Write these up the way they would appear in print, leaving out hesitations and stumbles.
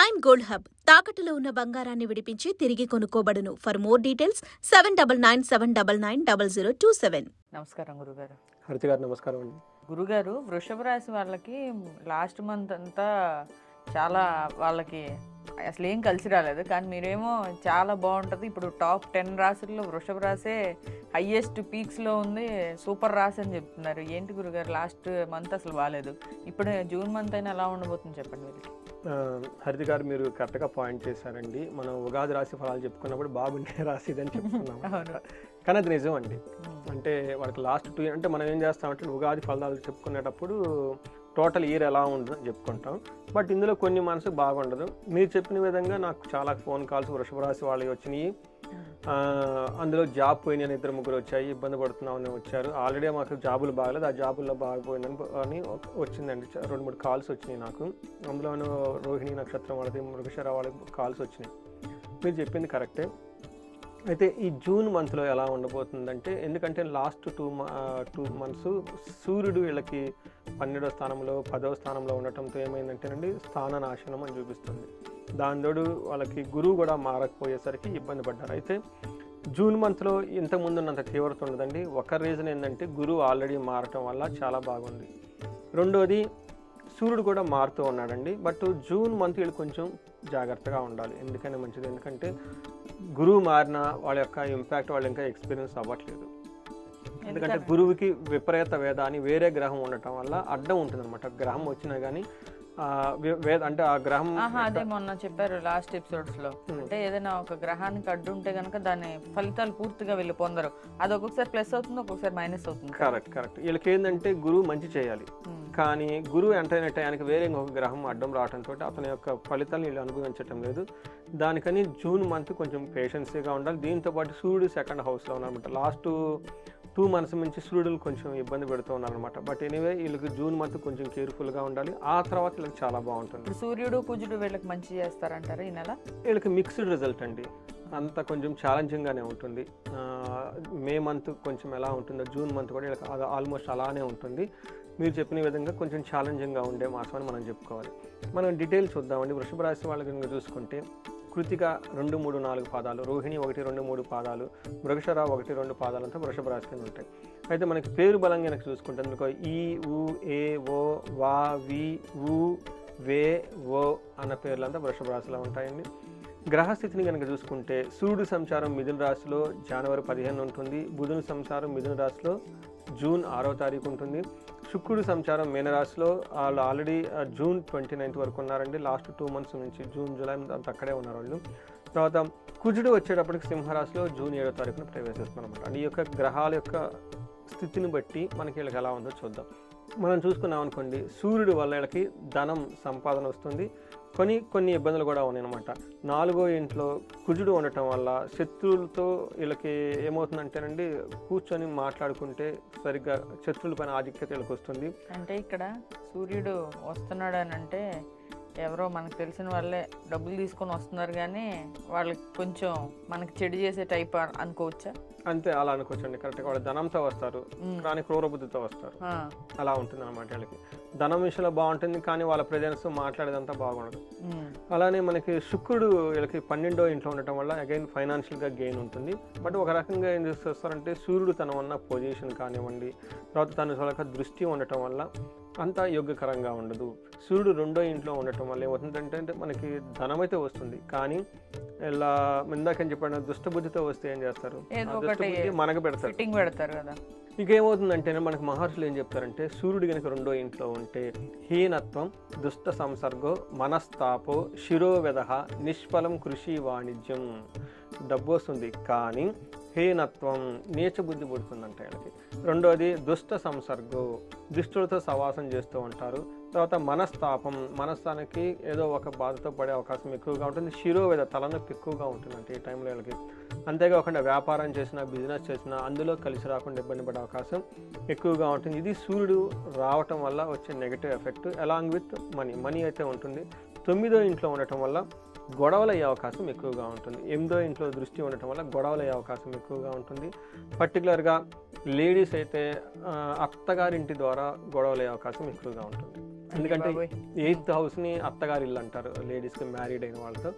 Prime gold hub తాకట్టులో ఉన్న బంగారాన్ని విడిపించి తిరిగి కొనుక్కోబడును. For more details 7997990027. నమస్కారం గురుగారు. హరిత గారు నమస్కారం అండి. గురుగారు, వృషభ రాశి వాళ్ళకి లాస్ట్ మంత్ అంతా చాలా వాళ్ళకి అసలు ఏం కలిసి రాలేదు, కానీ మీరేమో చాలా బాగుంటుంది. ఇప్పుడు టాప్ 10 రాశుల్లో వృషభ రాసే హైయెస్ట్ పీక్స్లో ఉంది, సూపర్ రాశి అని చెప్తున్నారు. ఏంటి గురుగారు, లాస్ట్ మంత్ అసలు బాగాలేదు, ఇప్పుడు జూన్ మంత్ అయినా ఎలా ఉండబోతుంది చెప్పండి వీళ్ళకి. హరిత గారు మీరు కరెక్ట్గా పాయింట్ చేశారండి. మనం ఉగాది రాశి ఫలాలు చెప్పుకున్నప్పుడు బాగుండే రాశి ఇదని చెప్పుకున్నాం, కానీ అది నిజం అండి. అంటే వాళ్ళకి లాస్ట్ 2 అంటే మనం ఏం చేస్తామంటే ఉగాది ఫలాలు చెప్పుకునేటప్పుడు టోటల్ ఇయర్ ఎలా ఉంటుందని చెప్పుకుంటాం. బట్ ఇందులో కొన్ని మనసు బాగుండదు. మీరు చెప్పిన విధంగా నాకు చాలా ఫోన్ కాల్స్ వృషభ రాశి వాళ్ళకి వచ్చినాయి. అందులో జాబ్ పోయినాయని 2-3 వచ్చాయి, ఇబ్బంది పడుతున్నామని వచ్చారు. ఆల్రెడీ మాకు జాబులు బాగలేదు, ఆ జాబుల్లో బాగపోయిందని అని వచ్చిందండి. 2-3 కాల్స్ వచ్చినాయి నాకు. అందులోనూ రోహిణి నక్షత్రం వాళ్ళది, మృగశిర వాళ్ళకి కాల్స్ వచ్చినాయి. మీరు చెప్పింది కరెక్టే. అయితే ఈ జూన్ మంత్లో ఎలా ఉండబోతుందంటే, ఎందుకంటే లాస్ట్ 2 మంత్స్ సూర్యుడు వీళ్ళకి 12వ స్థానంలో 10వ స్థానంలో ఉండటంతో ఏమైందంటేనండి స్థాన నాశనం అని చూపిస్తుంది. దానితోడు వాళ్ళకి గురువు కూడా మారకపోయేసరికి ఇబ్బంది పడ్డారు. అయితే జూన్ మంత్లో ఇంతకుముందు ఉన్నంత తీవ్రత ఉండదండి. ఒక రీజన్ ఏంటంటే గురువు ఆల్రెడీ మారటం వల్ల చాలా బాగుంది. రెండోది సూర్యుడు కూడా మారుతూ ఉన్నాడండి. బట్ జూన్ మంత్ వీళ్ళు కొంచెం జాగ్రత్తగా ఉండాలి. ఎందుకని మంచిది, ఎందుకంటే గురువు మారిన వాళ్ళ యొక్క ఇంపాక్ట్ వాళ్ళు ఇంకా ఎక్స్పీరియన్స్ అవ్వట్లేదు. ఎందుకంటే గురువుకి విపరీత వేద అని వేరే గ్రహం ఉండటం వల్ల అడ్డం ఉంటుంది అనమాట. గ్రహం వచ్చినా కానీ అంటే ఆ గ్రహం అదే మొన్న చెప్పారు లాస్ట్ ఎపిసోడ్స్ లో, అంటే ఏదైనా ఒక గ్రహానికి అడ్డు ఉంటే కనుక దాని ఫలితాలు పూర్తిగా వీళ్ళు పొందరు. అది ఒక్కొక్కసారి ప్లస్ అవుతుంది, ఒక్కొక్కసారి మైనస్ అవుతుంది. కరెక్ట్. వీళ్ళకి ఏంటంటే గురువు మంచి చేయాలి, కానీ గురువు ఎంటర్ అయిన టయానికి వేరే ఇంకొక గ్రహం అడ్డం రావడంతో అతని యొక్క ఫలితాలను వీళ్ళు అనుభవించటం లేదు. దానికని జూన్ మంత్ కొంచెం పేషెన్సీగా ఉండాలి. దీంతోపాటు సూర్యుడు 2nd హౌస్లో ఉన్నారనమాట. లాస్ట్ 2 మంత్స్ నుంచి సూర్యుడు కొంచెం ఇబ్బంది పెడుతూ ఉన్నారనమాట. బట్ ఎనీవే వీళ్ళకి జూన్ మంత్ కొంచెం కేర్ఫుల్గా ఉండాలి. ఆ తర్వాత వీళ్ళకి చాలా బాగుంటుంది. సూర్యుడు కుజుడు వీళ్ళకి మంచి చేస్తారంటారు ఈ నెల. వీళ్ళకి మిక్స్డ్ రిజల్ట్ అండి. అంతా కొంచెం ఛాలెంజింగ్గానే ఉంటుంది. మే మంత్ కొంచెం ఎలా ఉంటుందో జూన్ మంత్ కూడా వీళ్ళకి ఆల్మోస్ట్ అలానే ఉంటుంది. మీరు చెప్పిన విధంగా కొంచెం ఛాలెంజింగ్గా ఉండే మాసం అని మనం చెప్పుకోవాలి. మనం డీటెయిల్స్ చూద్దామండి. వృషభ రాశి వాళ్ళ కనుక చూసుకుంటే కృతిక 2, 3, 4 పాదాలు, రోహిణి 1, 2, 3 పాదాలు, మృగశిర 1, 2 పాదాలు అంతా వృషభ రాశి కింద ఉంటాయి. అయితే మనకి పేరు బలంగా కనుక చూసుకుంటే అందులో ఈ, ఊ, ఏ, ఓ, వా, వి, ఊ, వే, ఓ అన్న పేర్లంతా వృషభ రాశిలో ఉంటాయండి. గ్రహస్థితిని కనుక చూసుకుంటే సూర్యుడు సంచారం మిథున రాశిలో జనవరి 15 ఉంటుంది. బుధుని సంచారం మిథున రాశిలో జూన్ 6వ తారీఖు ఉంటుంది. శుక్రుడు సంచారం మీనరాశిలో వాళ్ళు ఆల్రెడీ జూన్ 29th వరకు ఉన్నారండి. లాస్ట్ 2 మంత్స్ నుంచి జూన్, జూలై అంత అక్కడే ఉన్నారు వాళ్ళు. తర్వాత కుజుడు వచ్చేటప్పటికి సింహరాశిలో జూన్ 7వ తారీఖున ప్రవేశిస్తున్నాం అనమాట. ఈ యొక్క గ్రహాల యొక్క స్థితిని బట్టి మనకి వీళ్ళకి ఎలా ఉందో చూద్దాం. మనం చూసుకున్నాం అనుకోండి, సూర్యుడు వల్ల వీళ్ళకి ధనం సంపాదన వస్తుంది. కొన్ని ఇబ్బందులు కూడా ఉన్నాయి అనమాట. 4వ ఇంట్లో కుజుడు ఉండటం వల్ల శత్రువులతో వీళ్ళకి ఏమవుతుందంటేనండి కూర్చొని మాట్లాడుకుంటే సరిగ్గా శత్రువుల పైన ఆధిక్యత వీళ్ళకి వస్తుంది. అంటే ఇక్కడ సూర్యుడు వస్తున్నాడు అని అంటే ఎవరో మనకు తెలిసిన వాళ్ళే డబ్బులు తీసుకొని వస్తున్నారు, కానీ వాళ్ళకి కొంచెం మనకి చెడు చేసే టైప్ అనుకోవచ్చా? అంతే, అలా అనుకోవచ్చండి. కరెక్ట్గా వాళ్ళు ధనంతో వస్తారు, కానీ క్రూర బుద్ధితో వస్తారు. అలా ఉంటుంది అనమాట. వీళ్ళకి ధనం విషయంలో బాగుంటుంది, కానీ వాళ్ళ ప్రజెన్స్ మాట్లాడేదంతా బాగుండదు. అలానే మనకి శుక్రుడు వీళ్ళకి 12వ ఇంట్లో ఉండటం వల్ల అగైన్ ఫైనాన్షియల్గా గెయిన్ ఉంటుంది. బట్ ఒక రకంగా ఏం చేస్తారంటే సూర్యుడు తన ఉన్న పొజిషన్ కానివ్వండి, తర్వాత తన దృష్టి ఉండటం వల్ల అంత యోగ్యకరంగా ఉండదు. సూర్యుడు 2వ ఇంట్లో ఉండటం వల్ల ఏమవుతుందంటే మనకి ధనం అయితే వస్తుంది, కానీ ఇలా ఇందాకని చెప్పిన దుష్టబుద్ధితో వస్తే ఏం చేస్తారు, మనకు పెడతారు కదా. ఇక ఏమవుతుందంటే మనకు మహర్షులు ఏం చెప్తారంటే సూర్యుడు కనుక 2వ ఇంట్లో ఉంటే హీనత్వం, దుష్ట సంసర్గో, మనస్తాపో, శిరోవెదహ, నిష్ఫలం కృషి వాణిజ్యం. డబ్బు వస్తుంది కానీ హీనత్వం, నీచ బుద్ధి పుడుతుందంట వీళ్ళకి. రెండోది దుష్ట సంసర్గో, దుష్టులతో సవాసం చేస్తూ ఉంటారు. తర్వాత మనస్తాపం, మనస్తానికి ఏదో ఒక బాధతో పడే అవకాశం ఎక్కువగా ఉంటుంది. శిరోవేద, తలనొప్పి ఎక్కువగా ఉంటుందంటే ఈ టైంలో వీళ్ళకి. అంతేకాకుండా వ్యాపారం చేసినా, బిజినెస్ చేసినా అందులో కలిసి రాకుండా ఇబ్బంది పడే అవకాశం ఎక్కువగా ఉంటుంది. ఇది సూర్యుడు రావటం వల్ల వచ్చే negative effect. Along with money అయితే ఉంటుంది. 9వ ఇంట్లో ఉండటం వల్ల గొడవలు అయ్యే అవకాశం ఎక్కువగా ఉంటుంది. 8వ ఇంట్లో దృష్టి ఉండటం వల్ల గొడవలు అయ్యే అవకాశం ఎక్కువగా ఉంటుంది. పర్టికులర్గా లేడీస్ అయితే అత్తగారింటి ద్వారా గొడవలు అయ్యే అవకాశం ఎక్కువగా ఉంటుంది. ఎందుకంటే 8th హౌస్ని అత్తగారి ఇల్లు అంటారు లేడీస్కి మ్యారీడ్ అయిన వాళ్ళతో.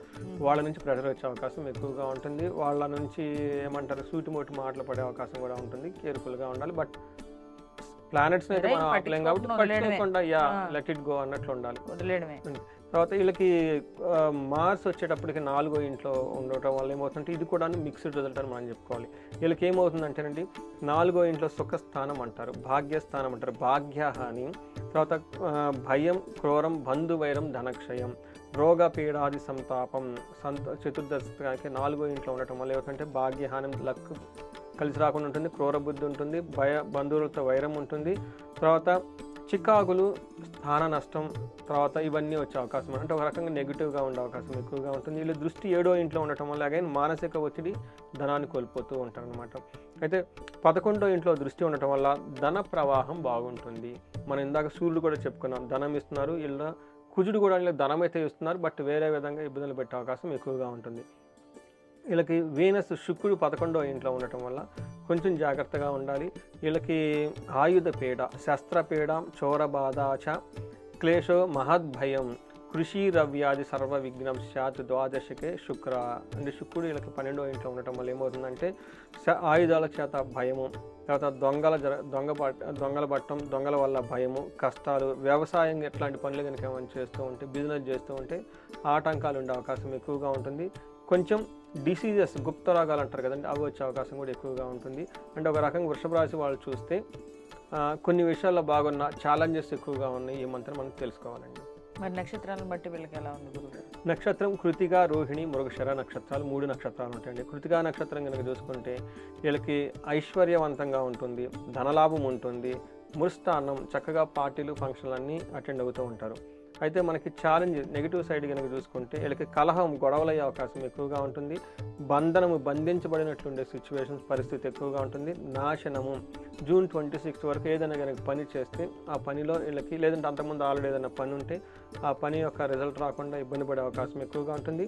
వాళ్ళ నుంచి ప్రెషర్ వచ్చే అవకాశం ఎక్కువగా ఉంటుంది. వాళ్ళ నుంచి ఏమంటారు సూటిమోటి మాటలు పడే అవకాశం కూడా ఉంటుంది. కేర్ఫుల్గా ఉండాలి. బట్ ప్లానెట్స్ అయితే మనం ఆపలేం కాబట్టి పట్టుకోకుండా లెట్ ఇట్ గో అన్నట్లు ఉండాలి. తర్వాత వీళ్ళకి మార్స్ వచ్చేటప్పటికి 4వ ఇంట్లో ఉండటం వల్ల ఏమవుతుందంటే ఇది కూడా మిక్స్డ్ రిజల్ట్ అని మనం చెప్పుకోవాలి. వీళ్ళకి ఏమవుతుందంటేనండి 4వ ఇంట్లో సుఖస్థానం అంటారు, భాగ్యస్థానం అంటారు, భాగ్యహాని, తర్వాత భయం, క్రూరం, బంధువైరం, ధనక్షయం, రోగ పీడాది సంతాపం, చతుర్దశానికి 4వ ఇంట్లో ఉండటం వల్ల ఏమవుతుందంటే భాగ్యహాని, లక్ కలిసి రాకుండా ఉంటుంది, క్రూర బుద్ధి ఉంటుంది, బంధువులతో వైరం ఉంటుంది, తర్వాత చికాకులు, స్థాన నష్టం, తర్వాత ఇవన్నీ వచ్చే అవకాశం అంటే ఒక రకంగా నెగిటివ్గా ఉండే అవకాశం ఎక్కువగా ఉంటుంది. వీళ్ళు దృష్టి 7వ ఇంట్లో ఉండటం వల్ల అగైన్ మానసిక ఒత్తిడి, ధనాన్ని కోల్పోతూ ఉంటారు అనమాట. అయితే 11వ ఇంట్లో దృష్టి ఉండటం వల్ల ధన ప్రవాహం బాగుంటుంది. మనం ఇందాక సూర్యుడు కూడా చెప్పుకున్నాం, ధనం ఇస్తున్నారు. ఇలా కుజుడు కూడా ఇలా ధనం అయితే ఇస్తున్నారు, బట్ వేరే విధంగా ఇబ్బందులు పెట్టే అవకాశం ఎక్కువగా ఉంటుంది. వీళ్ళకి వీనస్, శుక్రుడు 11వ ఇంట్లో ఉండటం వల్ల కొంచెం జాగ్రత్తగా ఉండాలి. వీళ్ళకి ఆయుధ పీడ, శస్త్రపీడ, చోరబాధాచ, క్లేశో, మహద్భయం, కృషి రవ్యాది సర్వ విఘ్నం శాత్ ద్వాదశకే శుక్ర. అంటే శుక్రుడు వీళ్ళకి 12వ ఇంట్లో ఉండటం వల్ల ఏమవుతుందంటే ఆయుధాల చేత భయము, తర్వాత దొంగల పట్టడం, దొంగల వల్ల భయము, కష్టాలు, వ్యవసాయం ఇట్లాంటి పనులు కనుక ఏమైనా చేస్తూ ఉంటే, బిజినెస్ చేస్తూ ఉంటే ఆటంకాలు ఉండే అవకాశం ఎక్కువగా ఉంటుంది. కొంచెం డిసీజెస్, గుప్త రోగాలు అంటారు కదండి, అవి వచ్చే అవకాశం కూడా ఎక్కువగా ఉంటుంది. అంటే ఒక రకంగా వృషభ రాశి వాళ్ళు చూస్తే కొన్ని విషయాల్లో బాగున్న ఛాలెంజెస్ ఎక్కువగా ఉన్నాయి. ఈ మంత్రం మనం తెలుసుకోవాలండి. మరి నక్షత్రాలను బట్టి వీళ్ళకి ఎలా ఉంది గురుగారు? నక్షత్రం కృతిక, రోహిణి, మృగశిర నక్షత్రాలు 3 నక్షత్రాలు ఉంటాయండి. కృతికా నక్షత్రం కనుక చూసుకుంటే వీళ్ళకి ఐశ్వర్యవంతంగా ఉంటుంది, ధనలాభం ఉంటుంది, మృస్థానం, చక్కగా పార్టీలు, ఫంక్షన్లు అన్నీ అటెండ్ అవుతూ ఉంటారు. అయితే మనకి ఛాలెంజ్ నెగిటివ్ సైడ్ కనుక చూసుకుంటే వీళ్ళకి కలహం, గొడవలయ్యే అవకాశం ఎక్కువగా ఉంటుంది. బంధనము, బంధించబడినట్లుండే సిచ్యువేషన్స్, పరిస్థితి ఎక్కువగా ఉంటుంది. నాశనము, జూన్ 26 వరకు ఏదైనా కనుక పని చేస్తే ఆ పనిలో వీళ్ళకి, లేదంటే అంతకుముందు ఆల్రెడీ ఏదైనా పని ఉంటే ఆ పని యొక్క రిజల్ట్ రాకుండా ఇబ్బంది పడే అవకాశం ఎక్కువగా ఉంటుంది.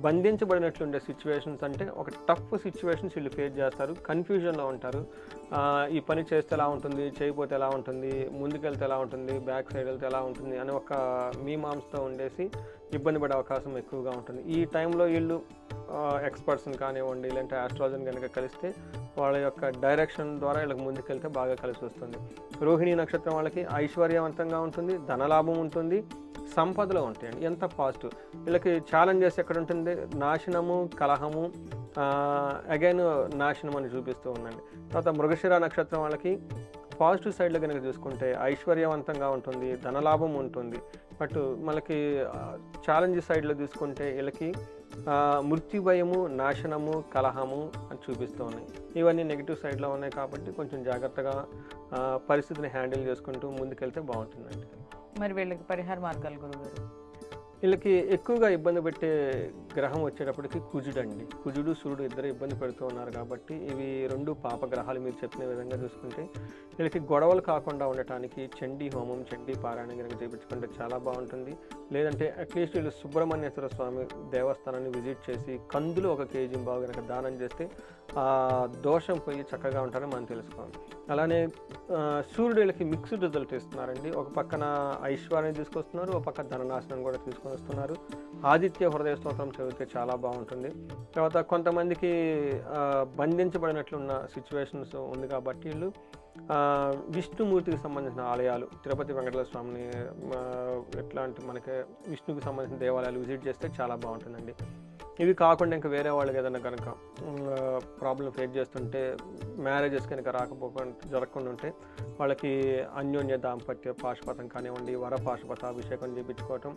బంధించబడినట్లుండే సిచ్యువేషన్స్ అంటే ఒక టఫ్ సిచ్యువేషన్స్ వీళ్ళు ఫేస్ చేస్తారు, కన్ఫ్యూజన్లో ఉంటారు. ఈ పని చేస్తే ఎలా ఉంటుంది, చేయకపోతే ఎలా ఉంటుంది, ముందుకెళ్తే ఎలా ఉంటుంది, బ్యాక్ సైడ్ వెళ్తే ఎలా ఉంటుంది అని ఒక మీమాంసతో ఉండేసి ఇబ్బంది పడే అవకాశం ఎక్కువగా ఉంటుంది. ఈ టైంలో వీళ్ళు ఎక్స్పర్ట్స్ని కానివ్వండి, లేదంటే ఆస్ట్రాలజీని కనుక కలిస్తే వాళ్ళ యొక్క డైరెక్షన్ ద్వారా వీళ్ళకి ముందుకెళ్తే బాగా కలిసి వస్తుంది. రోహిణి నక్షత్రం వాళ్ళకి ఐశ్వర్యవంతంగా ఉంటుంది, ధనలాభం ఉంటుంది, సంపదలో ఉంటాయండి. ఎంత పాజిటివ్. వీళ్ళకి ఛాలెంజెస్ ఎక్కడ ఉంటుంది, నాశనము, కలహము, అగైన్ నాశనం అని చూపిస్తూ ఉందండి. తర్వాత మృగశిర నక్షత్రం వాళ్ళకి పాజిటివ్ సైడ్లో కనుక చూసుకుంటే ఐశ్వర్యవంతంగా ఉంటుంది, ధనలాభం ఉంటుంది. బట్ మనకి ఛాలెంజ్ సైడ్లో తీసుకుంటే వీళ్ళకి మృత్యుభయము, నాశనము, కలహము అని చూపిస్తూ ఉన్నాయి. ఇవన్నీ నెగిటివ్ సైడ్లో ఉన్నాయి కాబట్టి కొంచెం జాగ్రత్తగా పరిస్థితిని హ్యాండిల్ చేసుకుంటూ ముందుకెళ్తే బాగుంటుందండి. మరి వీళ్ళకి పరిహార మార్గాలు గురుగారు? వీళ్ళకి ఎక్కువగా ఇబ్బంది పెట్టే గ్రహం వచ్చేటప్పటికి కుజుడండి. కుజుడు, సూర్యుడు ఇద్దరు ఇబ్బంది పెడుతూ ఉన్నారు కాబట్టి ఇవి 2 పాప గ్రహాలు. మీరు చెప్పిన విధంగా చూసుకుంటే వీళ్ళకి గొడవలు కాకుండా ఉండటానికి చండీ హోమం, చండీ పారాయణం కనుక చేయించుకుంటే చాలా బాగుంటుంది. లేదంటే అట్లీస్ట్ వీళ్ళు సుబ్రహ్మణ్యేశ్వర స్వామి దేవస్థానాన్ని విజిట్ చేసి కందులు 1 కేజీ బాగు కనుక దానం చేస్తే ఆ దోషం పోయి చక్కగా ఉంటారని మనం తెలుసుకోవాలి. అలానే సూర్యుడు వీళ్ళకి మిక్స్డ్ రిజల్ట్ ఇస్తున్నారండి. ఒక పక్కన ఐశ్వర్యాన్ని తీసుకొస్తున్నారు, ఒక పక్క ధననాశనం కూడా తీసుకొని వస్తున్నారు. ఆదిత్య హృదయ స్తోత్రం చదివితే చాలా బాగుంటుంది. తర్వాత కొంతమందికి బంధించబడినట్లున్న సిచ్యువేషన్స్ ఉంది కాబట్టి వీళ్ళు విష్ణుమూర్తికి సంబంధించిన ఆలయాలు, తిరుపతి వెంకటేశ్వర స్వామిని, ఎట్లాంటి మనకి విష్ణుకి సంబంధించిన దేవాలయాలు విజిట్ చేస్తే చాలా బాగుంటుందండి. ఇవి కాకుండా ఇంకా వేరే వాళ్ళకి ఏదైనా కనుక ప్రాబ్లం ఫేస్ చేస్తుంటే, మ్యారేజెస్ కనుక జరగకుండా ఉంటే వాళ్ళకి అన్యోన్య దాంపత్య పాశుపతం కానివ్వండి, వర పాశుపతాభిషేకం చేయించుకోవటం,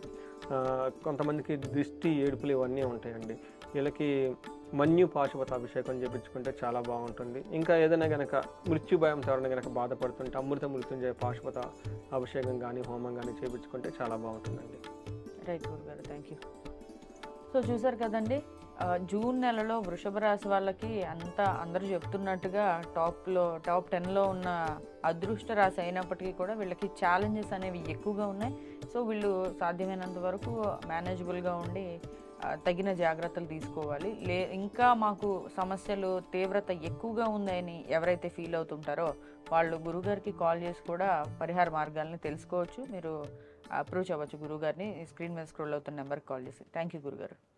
కొంతమందికి దృష్టి, ఏడుపులు ఇవన్నీ ఉంటాయండి. వీళ్ళకి మన్యు పాశుపతాభిషేకం చేయించుకుంటే చాలా బాగుంటుంది. ఇంకా ఏదైనా కనుక మృత్యు భయం ఎవరైనా కనుక బాధపడుతుంటే అమృత మృత్యుంజయ పాశుపత అభిషేకం కానీ, హోమం కానీ చేయించుకుంటే చాలా బాగుంటుందండి. రైట్ గురుగారు, థ్యాంక్ యూ. సో చూసారు కదండి, జూన్ నెలలో వృషభ రాశి వాళ్ళకి అందరూ చెప్తున్నట్టుగా టాప్ 10లో ఉన్న అదృష్ట రాశి అయినప్పటికీ కూడా వీళ్ళకి ఛాలెంజెస్ అనేవి ఎక్కువగా ఉన్నాయి. సో వీళ్ళు సాధ్యమైనంత వరకు మేనేజబుల్గా ఉండి తగిన జాగ్రత్తలు తీసుకోవాలి. ఇంకా మాకు సమస్యలు తీవ్రత ఎక్కువగా ఉందని ఎవరైతే ఫీల్ అవుతుంటారో వాళ్ళు గురుగారికి కాల్ చేసి కూడా పరిహార మార్గాలను తెలుసుకోవచ్చు. మీరు అప్రోచ్ అవ్వచ్చు గురుగారిని. స్క్రీన్ మీద స్క్రోల్ అవుతున్న నెంబర్కి కాల్ చేసి. థ్యాంక్ యూ గురుగారు.